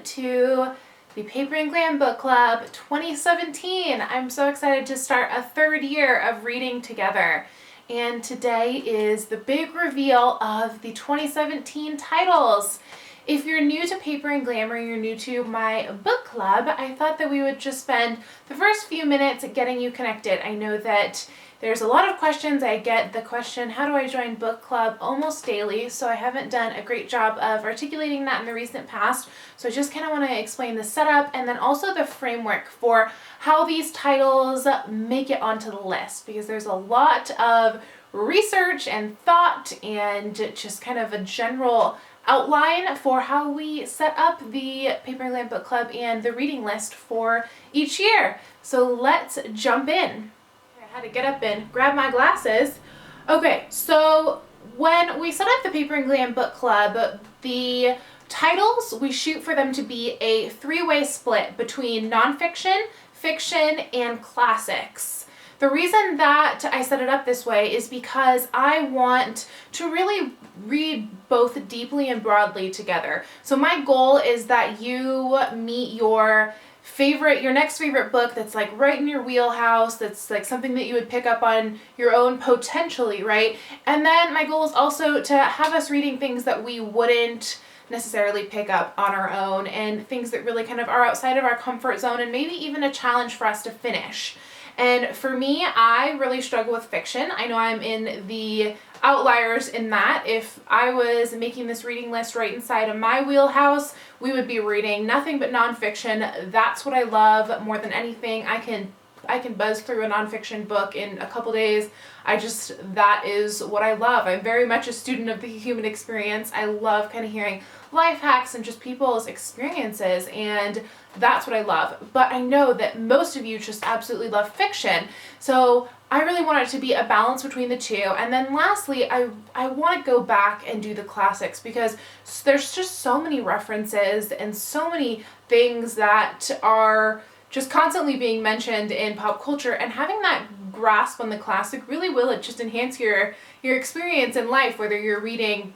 to the Paper Glam Book Club 2017. I'm so excited to start a third year of reading together. And today is the big reveal of the 2017 titles. If you're new to Paper and Glam or you're new to my book club, I thought that we would just spend the first few minutes getting you connected. I know that there's a lot of questions. I get the question, how do I join book club, almost daily, so I haven't done a great job of articulating that in the recent past. So I just kind of want to explain the setup and then also the framework for how these titles make it onto the list, because there's a lot of research and thought and just kind of a general outline for how we set up the Paper and Glam Book Club and the reading list for each year. So let's jump in. I had to get up and grab my glasses. Okay, so when we set up the Paper and Glam Book Club, the titles, we shoot for them to be a three-way split between nonfiction, fiction, and classics. The reason that I set it up this way is because I want to really read both deeply and broadly together. So my goal is that you meet your next favorite book that's like right in your wheelhouse, that's like something that you would pick up on your own potentially, right? And then my goal is also to have us reading things that we wouldn't necessarily pick up on our own, and things that really kind of are outside of our comfort zone and maybe even a challenge for us to finish. And for me, I really struggle with fiction. I know I'm in the outliers in that. If I was making this reading list right inside of my wheelhouse, we would be reading nothing but nonfiction. That's what I love more than anything. I can buzz through a nonfiction book in a couple days. That is what I love. I'm very much a student of the human experience. I love kind of hearing life hacks and just people's experiences, and that's what I love. But I know that most of you just absolutely love fiction. So I really want it to be a balance between the two. And then lastly, I want to go back and do the classics, because there's just so many references and so many things that are just constantly being mentioned in pop culture, and having that grasp on the classic really will just enhance your experience in life, whether you're reading,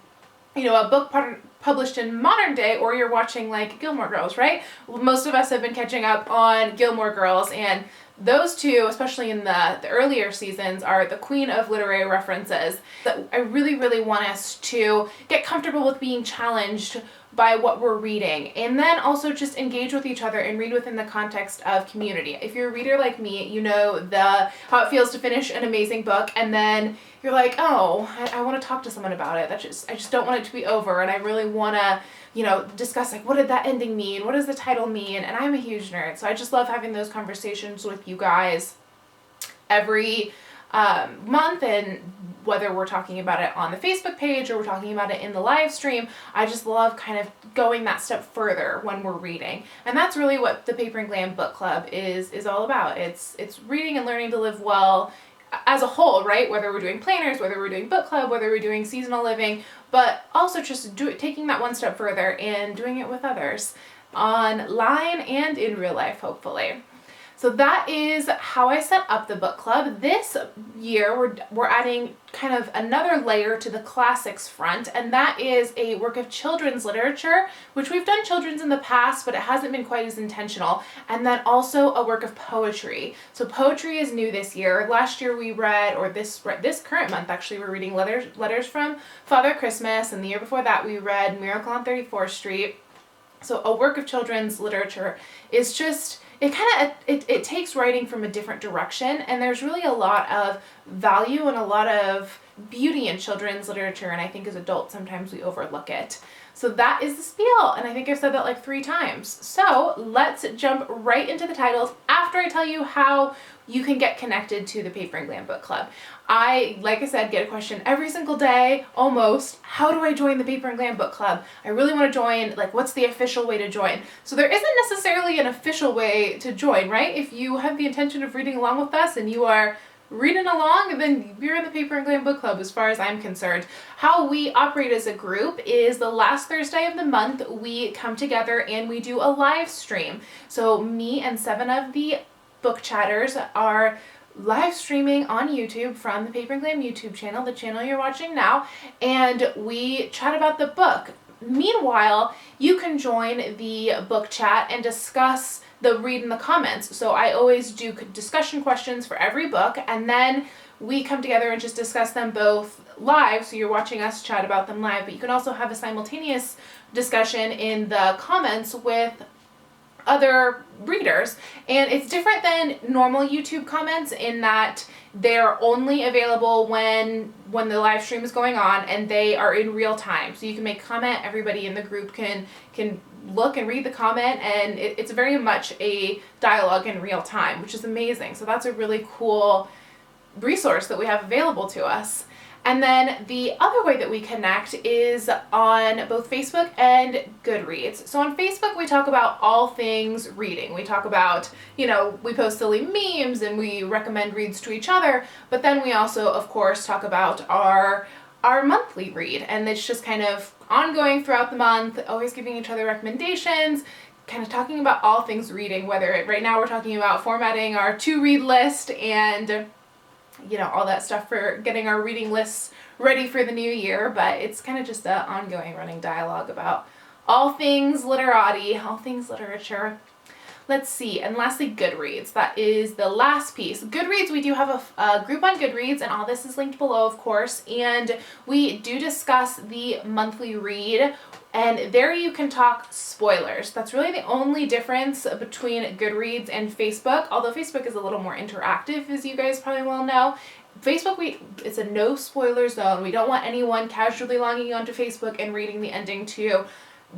a book published in modern day or you're watching like Gilmore Girls, right? Most of us have been catching up on Gilmore Girls, and those two, especially in the earlier seasons, are the queen of literary references. That I really, really want us to get comfortable with being challenged by what we're reading, and then also just engage with each other and read within the context of community. If you're a reader like me, you know how it feels to finish an amazing book and then you're like, oh, I want to talk to someone about it. I just don't want it to be over, and I really want to discuss, like, what did that ending mean? What does the title mean? And I'm a huge nerd, so I just love having those conversations with you guys every month, and whether we're talking about it on the Facebook page or we're talking about it in the live stream, I just love kind of going that step further when we're reading. And that's really what the Paper and Glam Book Club is all about. It's reading and learning to live well as a whole, right? Whether we're doing planners, whether we're doing book club, whether we're doing seasonal living, but also just taking that one step further and doing it with others online and in real life, hopefully. So that is how I set up the book club. This year, we're adding kind of another layer to the classics front, and that is a work of children's literature, which we've done children's in the past, but it hasn't been quite as intentional, and then also a work of poetry. So poetry is new this year. Last year we read, or this current month actually, we're reading letters from Father Christmas, and the year before that we read Miracle on 34th Street. So a work of children's literature is just, it takes writing from a different direction, and there's really a lot of value and a lot of beauty in children's literature, and I think as adults sometimes we overlook it. So that is the spiel, and I think I've said that like 3 times. So let's jump right into the titles after I tell you how you can get connected to the Paper and Glam Book Club. Like I said, get a question every single day, almost. How do I join the Paper and Glam Book Club? I really want to join. Like, what's the official way to join? So there isn't necessarily an official way to join, right? If you have the intention of reading along with us and you are reading along, then you're in the Paper and Glam Book Club as far as I'm concerned. How we operate as a group is the last Thursday of the month, we come together and we do a live stream. So me and 7 of the book chatters are live streaming on YouTube from the Paper and Glam YouTube channel, the channel you're watching now, and we chat about the book. meanwhile, you can join the book chat and discuss the read in the comments. So I always do discussion questions for every book, and then we come together and just discuss them both live, so you're watching us chat about them live, but you can also have a simultaneous discussion in the comments with other readers. And it's different than normal YouTube comments in that they're only available when the live stream is going on, and they are in real time. So you can make comment, everybody in the group can look and read the comment, and it's very much a dialogue in real time, which is amazing. So that's a really cool resource that we have available to us. And then the other way that we connect is on both Facebook and Goodreads. So on Facebook, we talk about all things reading. We talk about, we post silly memes and we recommend reads to each other, but then we also, of course, talk about our monthly read. And it's just kind of ongoing throughout the month, always giving each other recommendations, kind of talking about all things reading, whether right now we're talking about formatting our to-read list and all that stuff for getting our reading lists ready for the new year, but it's kind of just an ongoing running dialogue about all things literati, all things literature. Let's see, and lastly, Goodreads. That is the last piece. Goodreads, we do have a group on Goodreads, and all this is linked below, of course, and we do discuss the monthly read, and there you can talk spoilers. That's really the only difference between Goodreads and Facebook, although Facebook is a little more interactive, as you guys probably well know. Facebook, it's a no spoiler zone. We don't want anyone casually logging onto Facebook and reading the ending to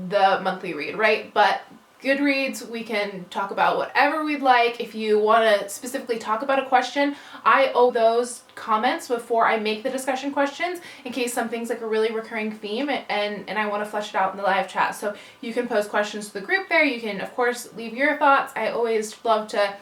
the monthly read, right? But Goodreads, we can talk about whatever we'd like. If you want to specifically talk about a question, I owe those comments before I make the discussion questions in case something's like a really recurring theme and I want to flesh it out in the live chat. So you can pose questions to the group there. You can, of course, leave your thoughts. I always love to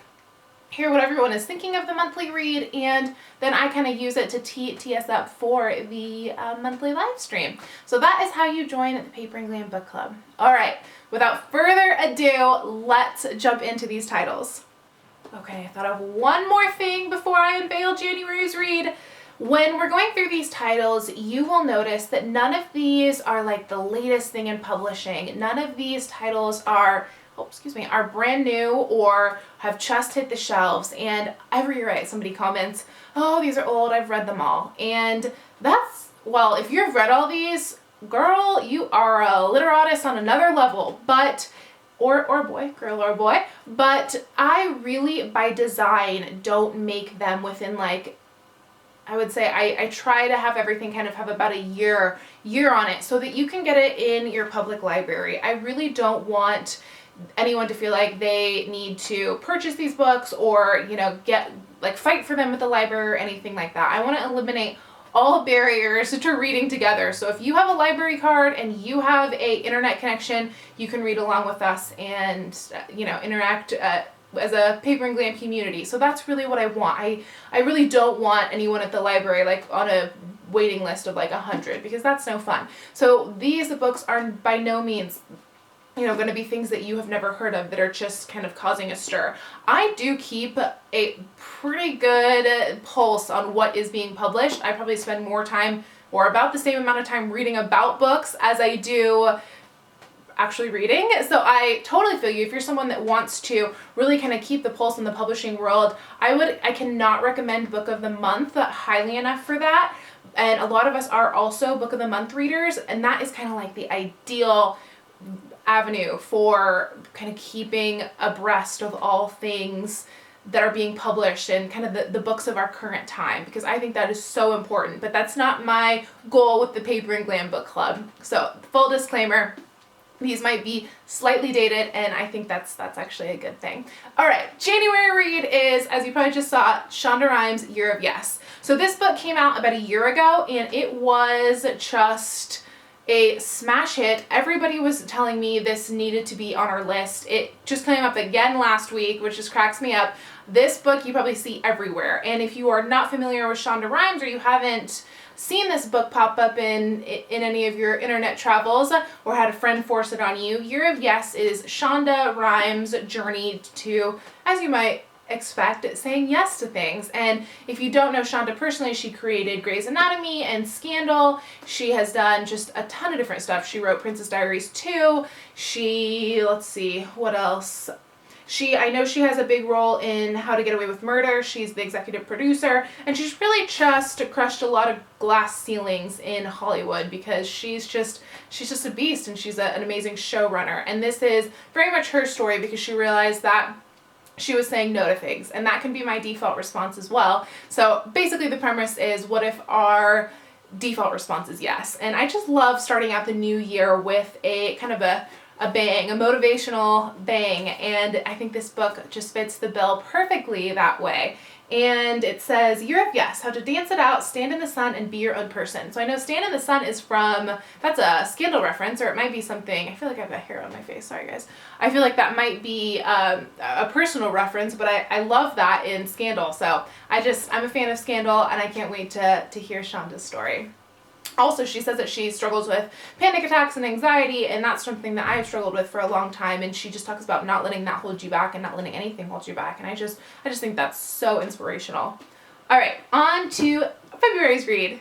hear what everyone is thinking of the monthly read, and then I kind of use it to tee us up for the monthly live stream. So that is how you join the Paper and Glam Book Club. All right, without further ado, let's jump into these titles. Okay, I thought of one more thing before I unveil January's read. When we're going through these titles, you will notice that none of these are like the latest thing in publishing. None of these titles are brand new or have just hit the shelves. And every year somebody comments, oh, these are old, I've read them all. And well, if you've read all these, girl, you are a literatus on another level, or boy, girl or boy, but I really, by design, don't make them within I would say I try to have everything kind of have about a year on it so that you can get it in your public library. I really don't want anyone to feel like they need to purchase these books or, fight for them at the library or anything like that. I want to eliminate all barriers to reading together. So if you have a library card and you have a internet connection, you can read along with us and, interact as a Paper and Glam community. So that's really what I want. I really don't want anyone at the library on a waiting list of 100, because that's no fun. So these books are by no means going to be things that you have never heard of that are just kind of causing a stir. I do keep a pretty good pulse on what is being published. I probably spend more time or about the same amount of time reading about books as I do actually reading. So I totally feel you. If you're someone that wants to really kind of keep the pulse in the publishing world, I cannot recommend Book of the Month highly enough for that. And a lot of us are also Book of the Month readers, and that is kind of the ideal avenue for kind of keeping abreast of all things that are being published and kind of the books of our current time, because I think that is so important. But that's not my goal with the Paper and Glam Book Club. So full disclaimer, these might be slightly dated, and I think that's actually a good thing. All right, January read is, as you probably just saw, Shonda Rhimes' Year of Yes. So this book came out about a year ago, and it was just a smash hit. Everybody was telling me this needed to be on our list. It just came up again last week, which just cracks me up. This book you probably see everywhere. And if you are not familiar with Shonda Rhimes, or you haven't seen this book pop up in any of your internet travels or had a friend force it on you, Year of Yes is Shonda Rhimes' journey to, as you might expect saying yes to things. And if you don't know Shonda personally, she created Grey's Anatomy and Scandal. She has done just a ton of different stuff. She wrote Princess Diaries 2. Let's see, what else? I know she has a big role in How to Get Away with Murder. She's the executive producer, and she's really just crushed a lot of glass ceilings in Hollywood because she's just a beast, and she's an amazing showrunner. And this is very much her story because she realized that she was saying no to things, and that can be my default response as well. So basically the premise is, what if our default response is yes? And I just love starting out the new year with a kind of a bang, a motivational bang, and I think this book just fits the bill perfectly that way. And it says, Year of Yes, How to Dance It Out, Stand in the Sun, and Be Your Own Person. So I know Stand in the Sun is that's a Scandal reference, or it might be something, I feel like I have a hair on my face, sorry guys. I feel like that might be a personal reference, but I love that in Scandal. So I'm a fan of Scandal, and I can't wait to hear Shonda's story. Also, she says that she struggles with panic attacks and anxiety, and that's something that I've struggled with for a long time, and she just talks about not letting that hold you back and not letting anything hold you back, and I just think that's so inspirational. All right, on to February's read.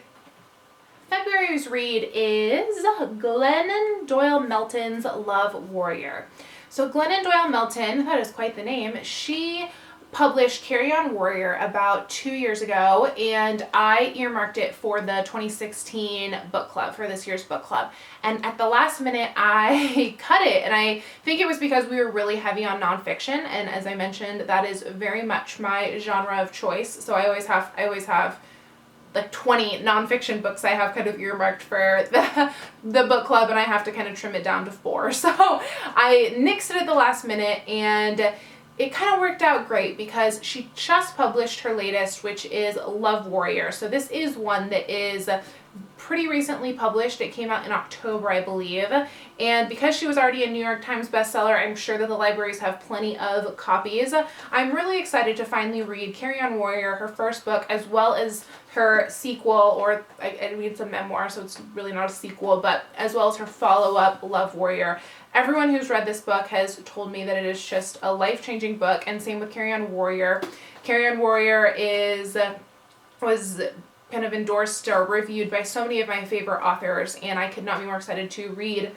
February's read is Glennon Doyle Melton's Love Warrior. So Glennon Doyle Melton, that is quite the name, she published Carry On Warrior about 2 years ago, and I earmarked it for the 2016 book club, for this year's book club. And at the last minute, I cut it, and I think it was because we were really heavy on nonfiction, and as I mentioned, that is very much my genre of choice. So I always have like 20 nonfiction books I have kind of earmarked for the book club, and I have to kind of trim it down to 4. So I nixed it at the last minute, and it kind of worked out great because she just published her latest, which is Love Warrior. So this is one that is pretty recently published. It came out in October, I believe. And because she was already a New York Times bestseller, I'm sure that the libraries have plenty of copies. I'm really excited to finally read Carry On Warrior, her first book, as well as her sequel, or I mean, it's a memoir, so it's really not a sequel, but as well as her follow-up, Love Warrior. Everyone who's read this book has told me that it is just a life-changing book, and same with Carry On Warrior. Carry On Warrior was kind of endorsed or reviewed by so many of my favorite authors, and I could not be more excited to read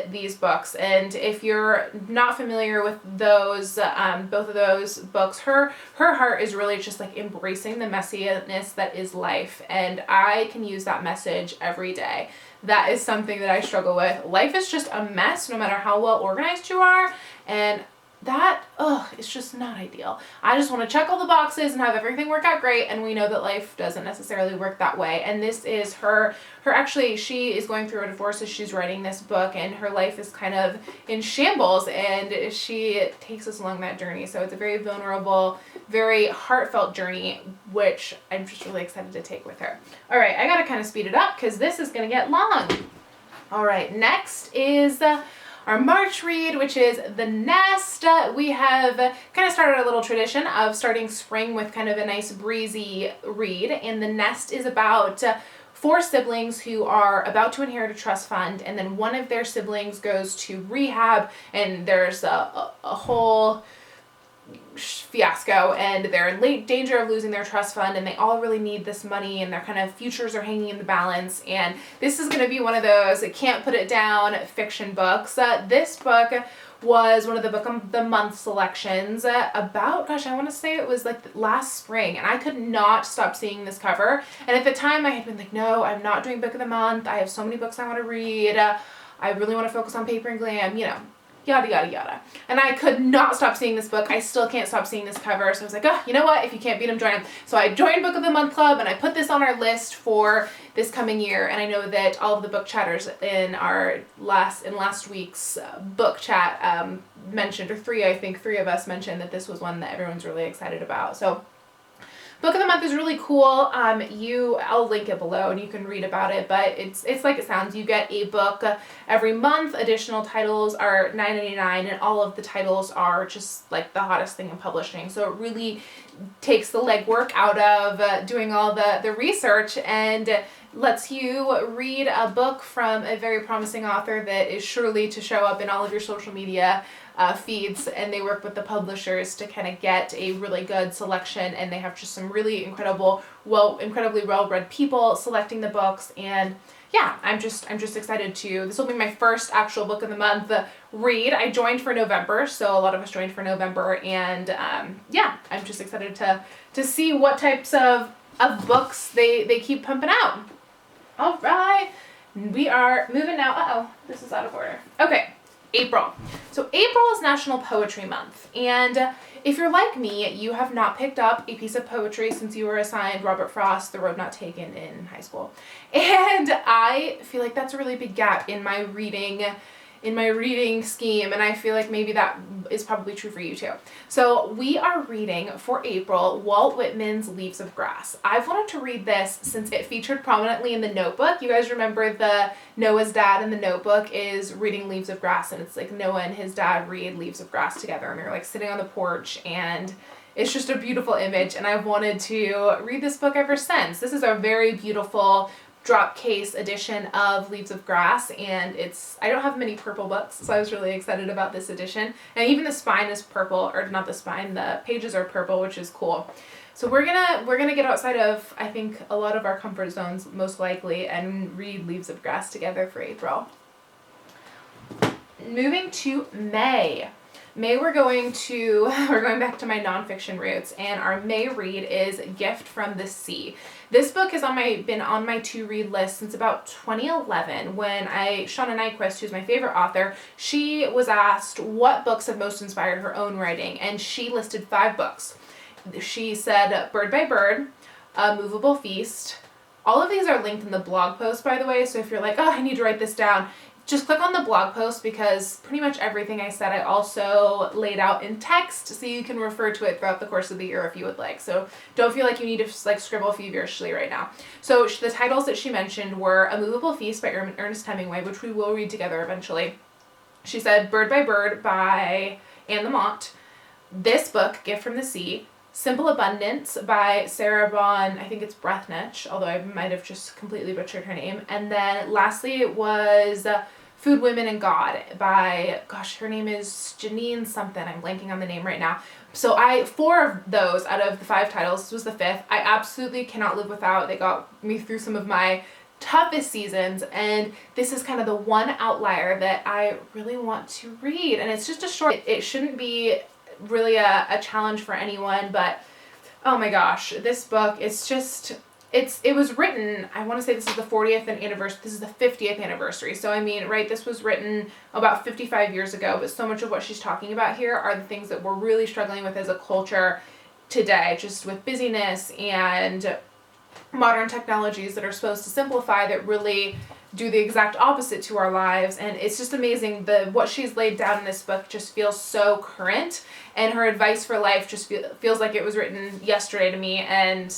these books. And if you're not familiar with those, both of those books, her heart is really just like embracing the messiness that is life, and I can use that message every day. That is something that I struggle with. Life is just a mess no matter how well organized you are, and that, it's just not ideal. I just want to check all the boxes and have everything work out great, and we know that life doesn't necessarily work that way. And this is actually, she is going through a divorce as she's writing this book, and her life is kind of in shambles, and she takes us along that journey. So it's a very vulnerable, very heartfelt journey, which I'm just really excited to take with her. All right, I gotta kind of speed it up because this is gonna get long. All right, next is our March read, which is The Nest. We have kind of started a little tradition of starting spring with kind of a nice breezy read, and The Nest is about 4 siblings who are about to inherit a trust fund, and then one of their siblings goes to rehab, and there's a whole fiasco, and they're in late danger of losing their trust fund, and they all really need this money, and their kind of futures are hanging in the balance. And this is going to be one of those can't put it down fiction books. This book was one of the Book of the Month selections about, I want to say it was like last spring, and I could not stop seeing this cover. And at the time I had been like, no, I'm not doing Book of the Month. I have so many books I want to read. I really want to focus on Paper and Glam, yada, yada, yada. And I could not stop seeing this book. I still can't stop seeing this cover. So I was like, you know what? If you can't beat them, join them. So I joined Book of the Month Club, and I put this on our list for this coming year. And I know that all of the book chatters in last week's book chat mentioned, or 3 of us mentioned that this was one that everyone's really excited about. So Book of the Month is really cool. I'll link it below and you can read about it, but it's like it sounds. You get a book every month. Additional titles are $9.99, and all of the titles are just like the hottest thing in publishing. So it really takes the legwork out of doing all the research, and lets you read a book from a very promising author that is surely to show up in all of your social media feeds, and they work with the publishers to kind of get a really good selection, and they have just some really incredibly well-read people selecting the books. And yeah, I'm just excited to, this will be my first actual book of the month read. I joined for November, so a lot of us joined for November, and yeah, I'm just excited to see what types of books they keep pumping out. All right, we are moving now. Uh-oh, this is out of order. Okay, April. So April is National Poetry Month, and if you're like me, you have not picked up a piece of poetry since you were assigned Robert Frost, The Road Not Taken in high school. And I feel like that's a really big gap in my reading scheme, and I feel like maybe that is probably true for you too. So we are reading for April Walt Whitman's Leaves of Grass. I've wanted to read this since it featured prominently in The Notebook. You guys remember the Noah's dad in The Notebook is reading Leaves of Grass, and it's like Noah and his dad read Leaves of Grass together, and they're like sitting on the porch, and it's just a beautiful image, and I've wanted to read this book ever since. This is a very beautiful drop case edition of Leaves of Grass, and I don't have many purple books, so I was really excited about this edition. And even the spine is purple, or not the spine, the pages are purple, which is cool. So we're gonna get outside of, I think, a lot of our comfort zones most likely, and read Leaves of Grass together for April. Moving to May. May we're going back to my nonfiction roots, and our May read is Gift from the Sea. This book has been on my to-read list since about 2011 when Shauna Nyquist, who's my favorite author, she was asked what books have most inspired her own writing, and she listed 5 books. She said Bird by Bird, A Movable Feast. All of these are linked in the blog post, by the way, so if you're like, oh, I need to write this down, just click on the blog post, because pretty much everything I said I also laid out in text, so you can refer to it throughout the course of the year if you would like. So don't feel like you need to like scribble feverishly right now. So the titles that she mentioned were A Movable Feast by Ernest Hemingway, which we will read together eventually. She said Bird by Bird by Anne Lamott. This book, Gift from the Sea. Simple Abundance by Sarah Vaughan, I think it's Brethnich, although I might have just completely butchered her name. And then lastly it was Food, Women, and God by, gosh, her name is Janine something. I'm blanking on the name right now. So 4 of those out of the 5 titles, this was the 5th, I absolutely cannot live without. They got me through some of my toughest seasons, and this is kind of the one outlier that I really want to read. And it's just a short, it shouldn't be really a challenge for anyone, but oh my gosh, this book, it was written, I want to say this is the 40th anniversary, this is the 50th anniversary. So I mean, right, this was written about 55 years ago, but so much of what she's talking about here are the things that we're really struggling with as a culture today, just with busyness and modern technologies that are supposed to simplify that really do the exact opposite to our lives. And it's just amazing, what she's laid down in this book just feels so current, and her advice for life just feels like it was written yesterday to me, and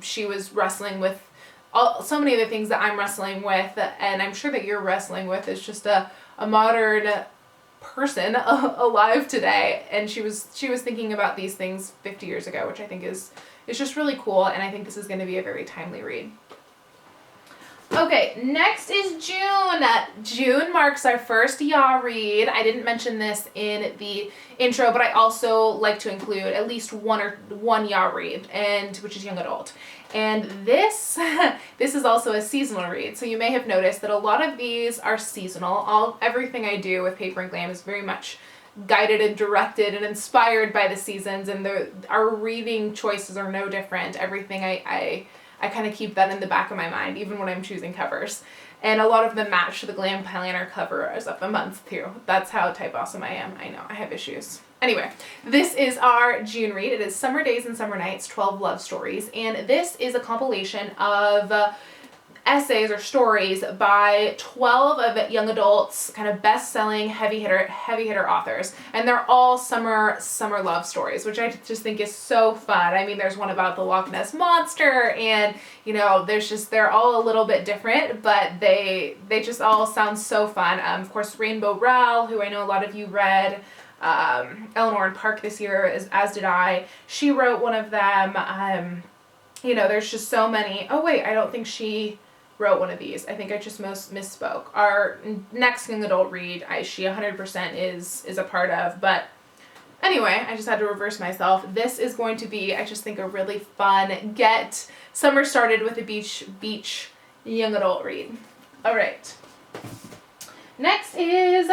she was wrestling with so many of the things that I'm wrestling with, and I'm sure that you're wrestling with, is just a modern person alive today, and she was thinking about these things 50 years ago, which I think is just really cool, and I think this is going to be a very timely read. Okay, next is June. June marks our first YA read. I didn't mention this in the intro, but I also like to include at least one YA read, which is young adult. And this is also a seasonal read. So you may have noticed that a lot of these are seasonal. Everything I do with Paper and Glam is very much guided and directed and inspired by the seasons, and our reading choices are no different. Everything I kind of keep that in the back of my mind, even when I'm choosing covers. And a lot of them match the Glam Planner covers of the month too. That's how type awesome I am. I know, I have issues. Anyway, this is our June read. It is Summer Days and Summer Nights, 12 Love Stories. And this is a compilation of essays or stories by 12 of young adults, kind of best-selling heavy hitter authors, and they're all summer love stories, which I just think is so fun. I mean, there's one about the Loch Ness monster, and you know, they're all a little bit different, but they just all sound so fun. Of course, Rainbow Rowell, who I know a lot of you read, Eleanor and Park this year, as did I. She wrote one of them. You know, there's just so many. Oh wait, I don't think she wrote one of these. I think I just misspoke. Our next young adult read, she 100% is a part of, but anyway, I just had to reverse myself. This is going to be, I just think, a really fun get summer started with a beach young adult read. All right. Next is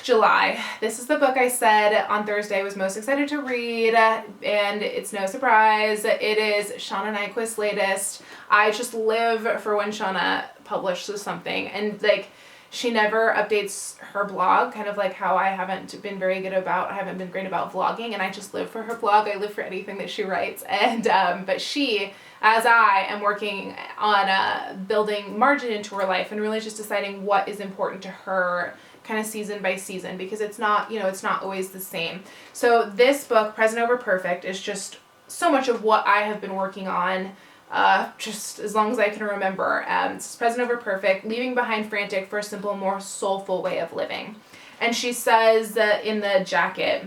July. This is the book I said on Thursday I was most excited to read, and it's no surprise. It is Shauna Nyquist's latest. I just live for when Shauna publishes something, and like, she never updates her blog, kind of like how I haven't been great about vlogging, and I just live for her blog. I live for anything that she writes, and but she, as I am working on building margin into her life and really just deciding what is important to her kind of season by season, because it's not, it's not always the same. So this book, Present Over Perfect, is just so much of what I have been working on just as long as I can remember. It's Present Over Perfect, leaving behind frantic for a simple, more soulful way of living. And she says that in the jacket,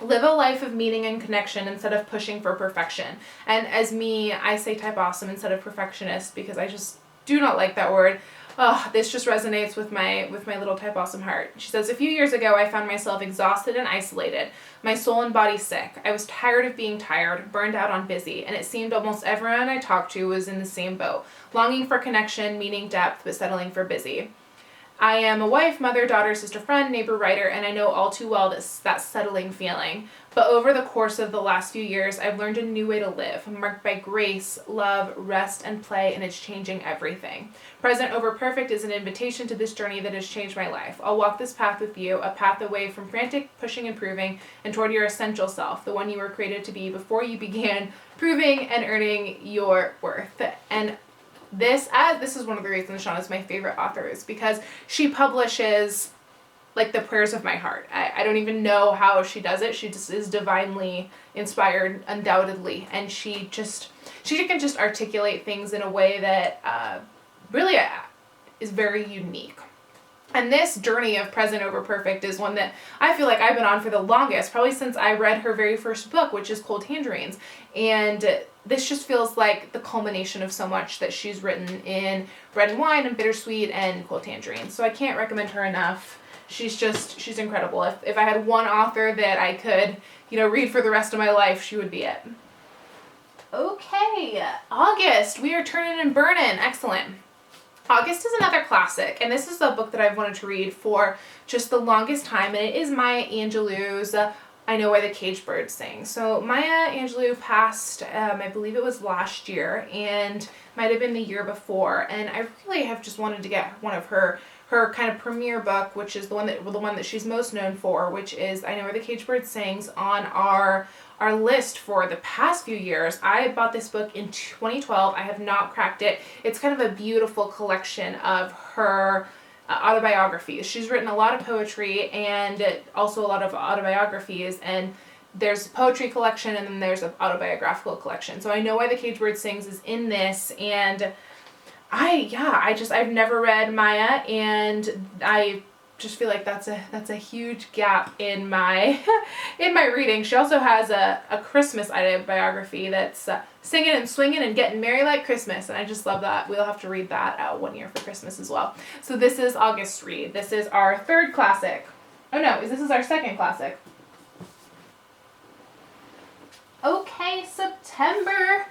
live a life of meaning and connection instead of pushing for perfection. And as me, I say type awesome instead of perfectionist, because I just do not like that word. Oh, this just resonates with my little type awesome heart. She says, a few years ago, I found myself exhausted and isolated, my soul and body sick. I was tired of being tired, burned out on busy, and it seemed almost everyone I talked to was in the same boat, longing for connection, meaning depth, but settling for busy. I am a wife, mother, daughter, sister, friend, neighbor, writer, and I know all too well that settling feeling. But over the course of the last few years, I've learned a new way to live, marked by grace, love, rest, and play, and it's changing everything. Present Over Perfect is an invitation to this journey that has changed my life. I'll walk this path with you, a path away from frantic, pushing, and proving, and toward your essential self, the one you were created to be before you began proving and earning your worth. And this is one of the reasons Shauna is my favorite author, is because she publishes like the prayers of my heart. I don't even know how she does it. She just is divinely inspired, undoubtedly, and she can just articulate things in a way that really is very unique. And this journey of Present Over Perfect is one that I feel like I've been on for the longest, probably since I read her very first book, which is Cold Tangerines. And this just feels like the culmination of so much that she's written in Bread and Wine and Bittersweet and Cold Tangerines. So I can't recommend her enough. She's incredible. If I had one author that I could, read for the rest of my life, she would be it. Okay, August. We are turning and burning. Excellent. August is another classic, and this is a book that I've wanted to read for just the longest time, and it is Maya Angelou's I Know Why the Caged Bird Sing. So Maya Angelou passed, I believe it was last year, and might have been the year before, and I really have just wanted to get one of her kind of premiere book, which is the one that she's most known for, which is I Know Where the Caged Bird Sings, on our list for the past few years. I bought this book in 2012. I have not cracked it. It's kind of a beautiful collection of her autobiographies. She's written a lot of poetry and also a lot of autobiographies, and there's a poetry collection and then there's an autobiographical collection. So I Know Why the Caged Bird Sings is in this, and I've never read Maya, and I just feel like that's a huge gap in my in my reading. She also has a Christmas autobiography that's singing and swinging and getting merry like Christmas, and I just love that. We'll have to read that one year for Christmas as well. So this is August's read. This is our third classic. Oh no, this is our second classic. Okay, September.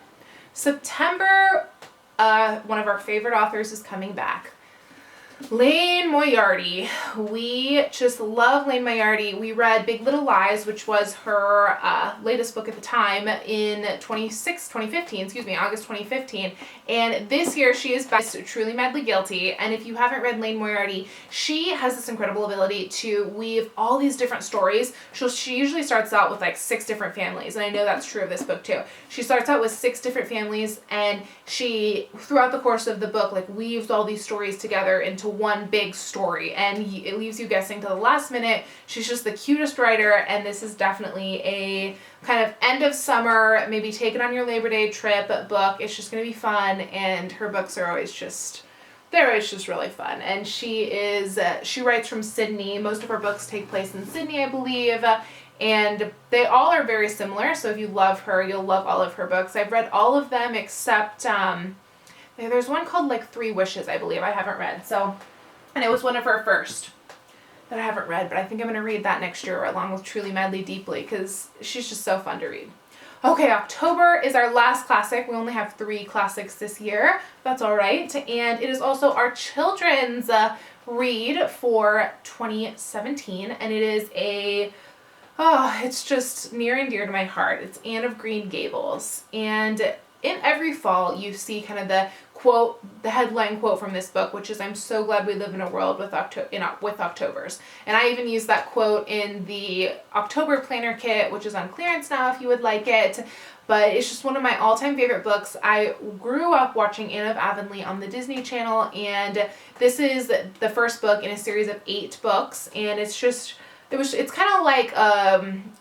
One of our favorite authors is coming back. Lane Moriarty. We just love Lane Moriarty. We read Big Little Lies, which was her latest book at the time in August 2015. And this year she is back to Truly Madly Guilty. And if you haven't read Lane Moriarty, she has this incredible ability to weave all these different stories. She usually starts out with like 6 different families, and I know that's true of this book too. She starts out with 6 different families, and she, throughout the course of the book, like weaves all these stories together into one big story, and it leaves you guessing to the last minute. She's just the cutest writer, and this is definitely a kind of end of summer, maybe take it on your Labor Day trip book. It's just going to be fun, and her books are always just really fun. And she writes from Sydney. Most of her books take place in Sydney, I believe, and they all are very similar, so if you love her, you'll love all of her books. I've read all of them except There's one called like Three Wishes, I believe, I haven't read. So, and it was one of her first that I haven't read, but I think I'm going to read that next year along with Truly Madly Deeply because she's just so fun to read. Okay, October is our last classic. We only have 3 classics this year. That's all right. And it is also our children's read for 2017. And it is it's just near and dear to my heart. It's Anne of Green Gables. And in every fall, you see kind of the quote, the headline quote from this book, which is, "I'm so glad we live in a world with Octobers." And I even use that quote in the October planner kit, which is on clearance now if you would like it. But it's just one of my all-time favorite books. I grew up watching Anne of Avonlea on the Disney Channel, and this is the first book in a series of 8 books, and it's kind of like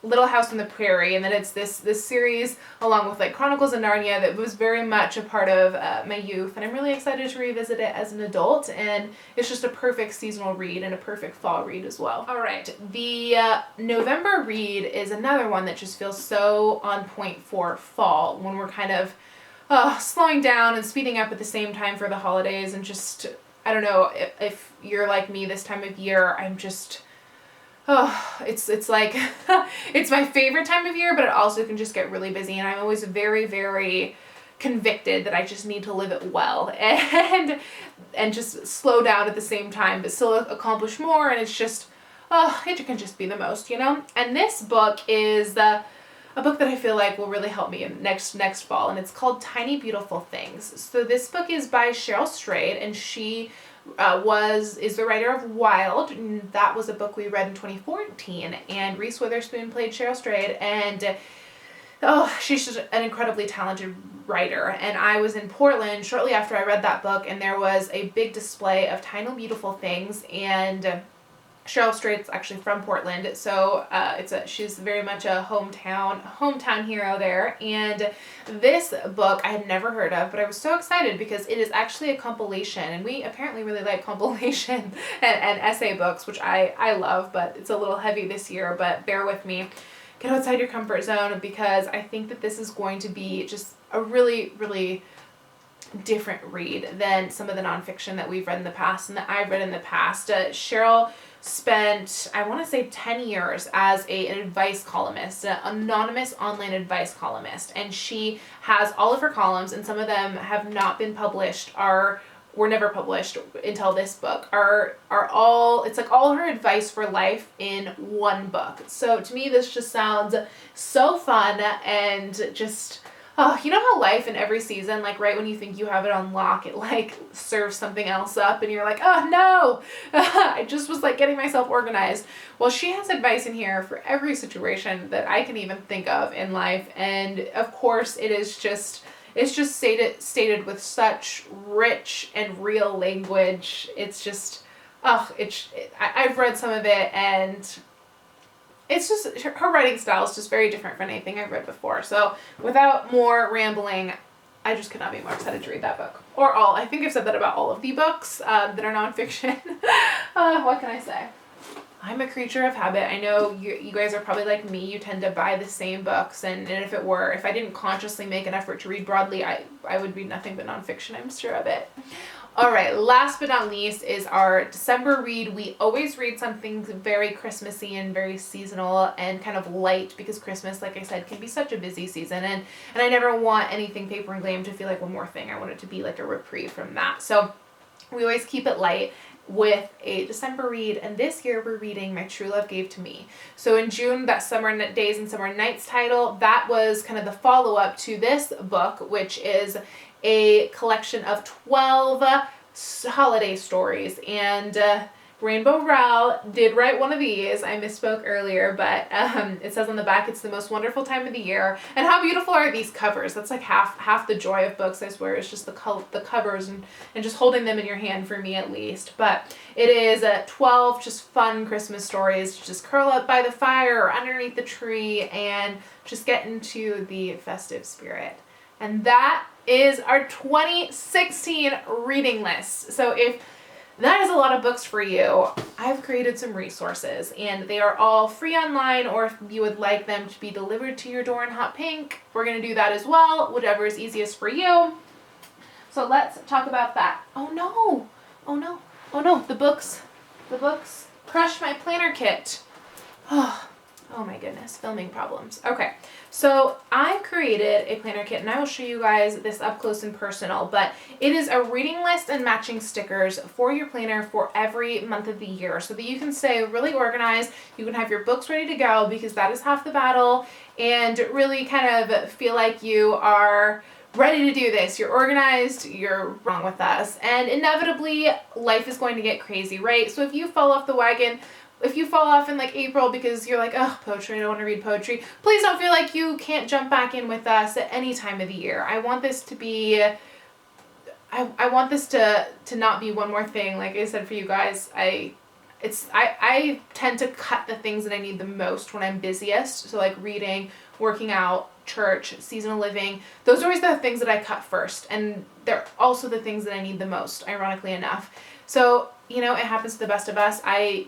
Little House on the Prairie, and then it's this series along with like Chronicles of Narnia that was very much a part of my youth, and I'm really excited to revisit it as an adult, and it's just a perfect seasonal read and a perfect fall read as well. All right, the November read is another one that just feels so on point for fall, when we're kind of slowing down and speeding up at the same time for the holidays, and just, I don't know, if you're like me this time of year, I'm just... it's like, it's my favorite time of year, but it also can just get really busy, and I'm always very, very convicted that I just need to live it well and just slow down at the same time, but still accomplish more, and it's just, it can just be the most, you know? And this book is a book that I feel like will really help me in next fall, and it's called Tiny Beautiful Things. So this book is by Cheryl Strayed, and she is the writer of Wild, and that was a book we read in 2014, and Reese Witherspoon played Cheryl Strayed, and she's just an incredibly talented writer. And I was in Portland shortly after I read that book, and there was a big display of Tiny Beautiful Things, and Cheryl Strayed's actually from Portland, so she's very much a hometown hero there. And this book I had never heard of, but I was so excited because it is actually a compilation, and we apparently really like compilation and essay books, which I love, but it's a little heavy this year, but bear with me. Get outside your comfort zone, because I think that this is going to be just a really, really different read than some of the nonfiction that we've read in the past and that I've read in the past. Cheryl spent, I want to say 10 years as an advice columnist, an anonymous online advice columnist, and she has all of her columns, and some of them have not been published, were never published until this book, are all, it's like all her advice for life in one book. So to me, this just sounds so fun, and just, you know how life in every season, like right when you think you have it on lock, it like serves something else up, and you're like, oh no, I just was like getting myself organized. Well, she has advice in here for every situation that I can even think of in life, and of course it's just stated with such rich and real language. It's just, I've read some of it, and it's just, her writing style is just very different from anything I've read before. So without more rambling, I just could not be more excited to read that book. I think I've said that about all of the books that are nonfiction. What can I say? I'm a creature of habit. I know you guys are probably like me. You tend to buy the same books, and if I didn't consciously make an effort to read broadly, I would read nothing but nonfiction, I'm sure of it. All right, last but not least is our December read. We always read something very Christmassy and very seasonal and kind of light, because Christmas, like I said, can be such a busy season, and I never want anything Paper and Glam to feel like one more thing. I want it to be like a reprieve from that. So we always keep it light with a December read, and this year we're reading My True Love Gave to Me. So in June, that Summer Days and Summer Nights title, that was kind of the follow-up to this book, which is a collection of 12 holiday stories, and Rainbow Rowell did write one of these. I misspoke earlier, but it says on the back, it's the most wonderful time of the year. And how beautiful are these covers? That's like half the joy of books, I swear, is just the covers and just holding them in your hand, for me at least. But it is 12 just fun Christmas stories to just curl up by the fire or underneath the tree and just get into the festive spirit. And that is our 2016 reading list. So if that is a lot of books for you, I've created some resources, and they are all free online, or if you would like them to be delivered to your door in hot pink, we're going to do that as well, whatever is easiest for you. So So let's talk about that. Oh no, oh no, oh no, the books crushed my planner kit. Oh my goodness, filming problems. Okay, so I created a planner kit and I will show you guys this up close and personal, but it is a reading list and matching stickers for your planner for every month of the year so that you can stay really organized, you can have your books ready to go because that is half the battle, and really kind of feel like you are ready to do this. You're organized, you're wrong with us, and inevitably life is going to get crazy, right? So if you fall off the wagon, if you fall off in like April because you're like, oh, poetry, I don't want to read poetry, please don't feel like you can't jump back in with us at any time of the year. I want this to be, I want this to not be one more thing. Like I said for you guys, I tend to cut the things that I need the most when I'm busiest. So like reading, working out, church, seasonal living, those are always the things that I cut first. And they're also the things that I need the most, ironically enough. So, you know, it happens to the best of us. I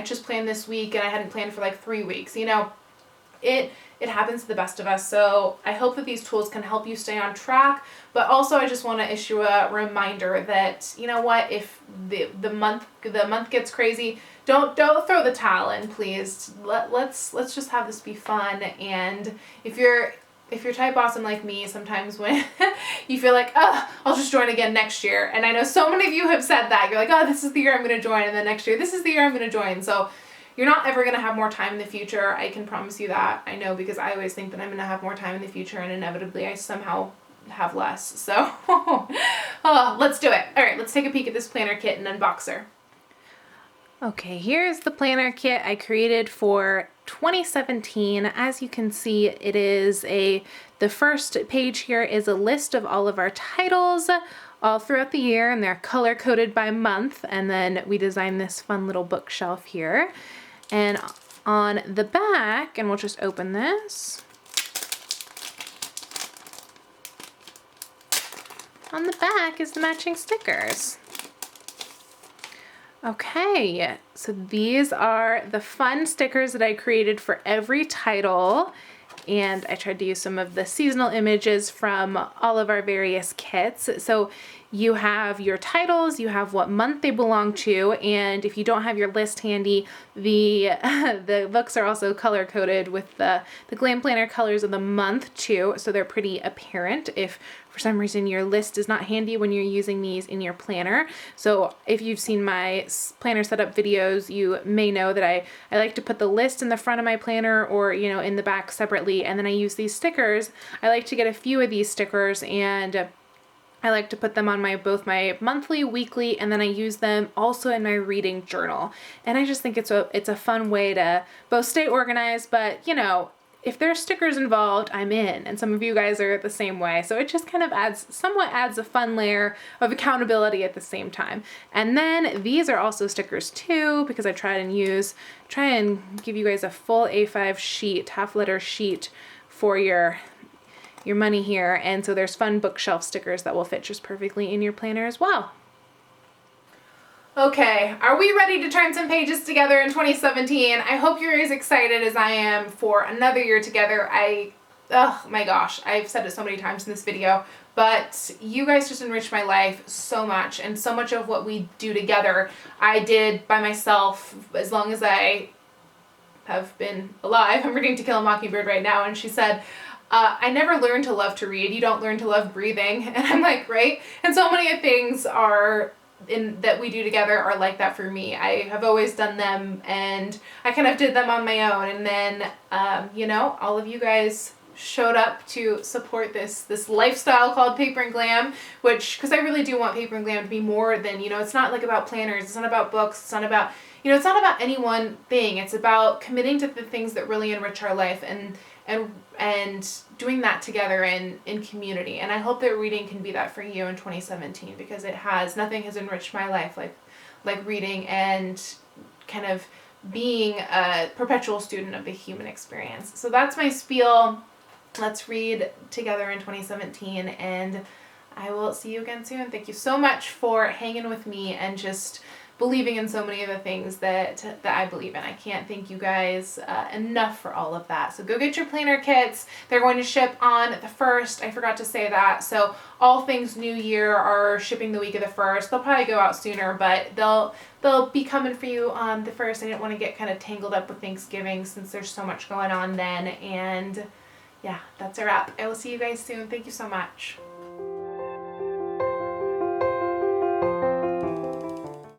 just planned this week and I hadn't planned for like 3 weeks. You know, it happens to the best of us. So I hope that these tools can help you stay on track, but also I just want to issue a reminder that, you know what, if the month gets crazy, don't throw the towel in, please. Let's just have this be fun. And if you're type awesome like me, sometimes when you feel like, oh, I'll just join again next year. And I know so many of you have said that. You're like, oh, this is the year I'm going to join. And then next year, this is the year I'm going to join. So you're not ever going to have more time in the future. I can promise you that. I know because I always think that I'm going to have more time in the future and inevitably I somehow have less. So let's do it. All right, let's take a peek at this planner kit and unbox her. Okay, here's the planner kit I created for 2017. As you can see, it is the first page here is a list of all of our titles all throughout the year, and they're color coded by month. And then we designed this fun little bookshelf here. And on the back, and we'll just open this. On the back is the matching stickers. Okay, so these are the fun stickers that I created for every title, and I tried to use some of the seasonal images from all of our various kits. So you have your titles, you have what month they belong to, and if you don't have your list handy, the books are also color coded with the Glam Planner colors of the month too, so they're pretty apparent if for some reason your list is not handy when you're using these in your planner. So if you've seen my planner setup videos, you may know that I like to put the list in the front of my planner or, you know, in the back separately, and then I use these stickers. I like to get a few of these stickers and I like to put them on both my monthly, weekly, and then I use them also in my reading journal. And I just think it's a fun way to both stay organized, but you know, if there's stickers involved, I'm in. And some of you guys are the same way. So it just kind of somewhat adds a fun layer of accountability at the same time. And then these are also stickers too, because I try and give you guys a full A5 sheet, half letter sheet for your money here. And so there's fun bookshelf stickers that will fit just perfectly in your planner as well. Okay, are we ready to turn some pages together in 2017? I hope you're as excited as I am for another year together. Oh my gosh, I've said it so many times in this video, but you guys just enrich my life so much, and so much of what we do together I did by myself as long as I have been alive. I'm reading To Kill a Mockingbird right now, and she said, I never learned to love to read. You don't learn to love breathing. And I'm like, right? And so many things that we do together are like that for me. I have always done them, and I kind of did them on my own. And then, you know, all of you guys showed up to support this lifestyle called Paper and Glam, because I really do want Paper and Glam to be more than, you know, it's not like about planners, it's not about books, it's not about, you know, it's not about any one thing. It's about committing to the things that really enrich our life and doing that together in community. And I hope that reading can be that for you in 2017, because nothing has enriched my life like reading and kind of being a perpetual student of the human experience. So that's my spiel. Let's read together in 2017, and I will see you again soon. Thank you so much for hanging with me and just believing in so many of the things that I believe in. I can't thank you guys enough for all of that. So go get your planner kits. They're going to ship on the 1st. I forgot to say that. So all things New Year are shipping the week of the 1st. They'll probably go out sooner, but they'll be coming for you on the 1st. I didn't want to get kind of tangled up with Thanksgiving since there's so much going on then. And yeah, that's a wrap. I will see you guys soon. Thank you so much.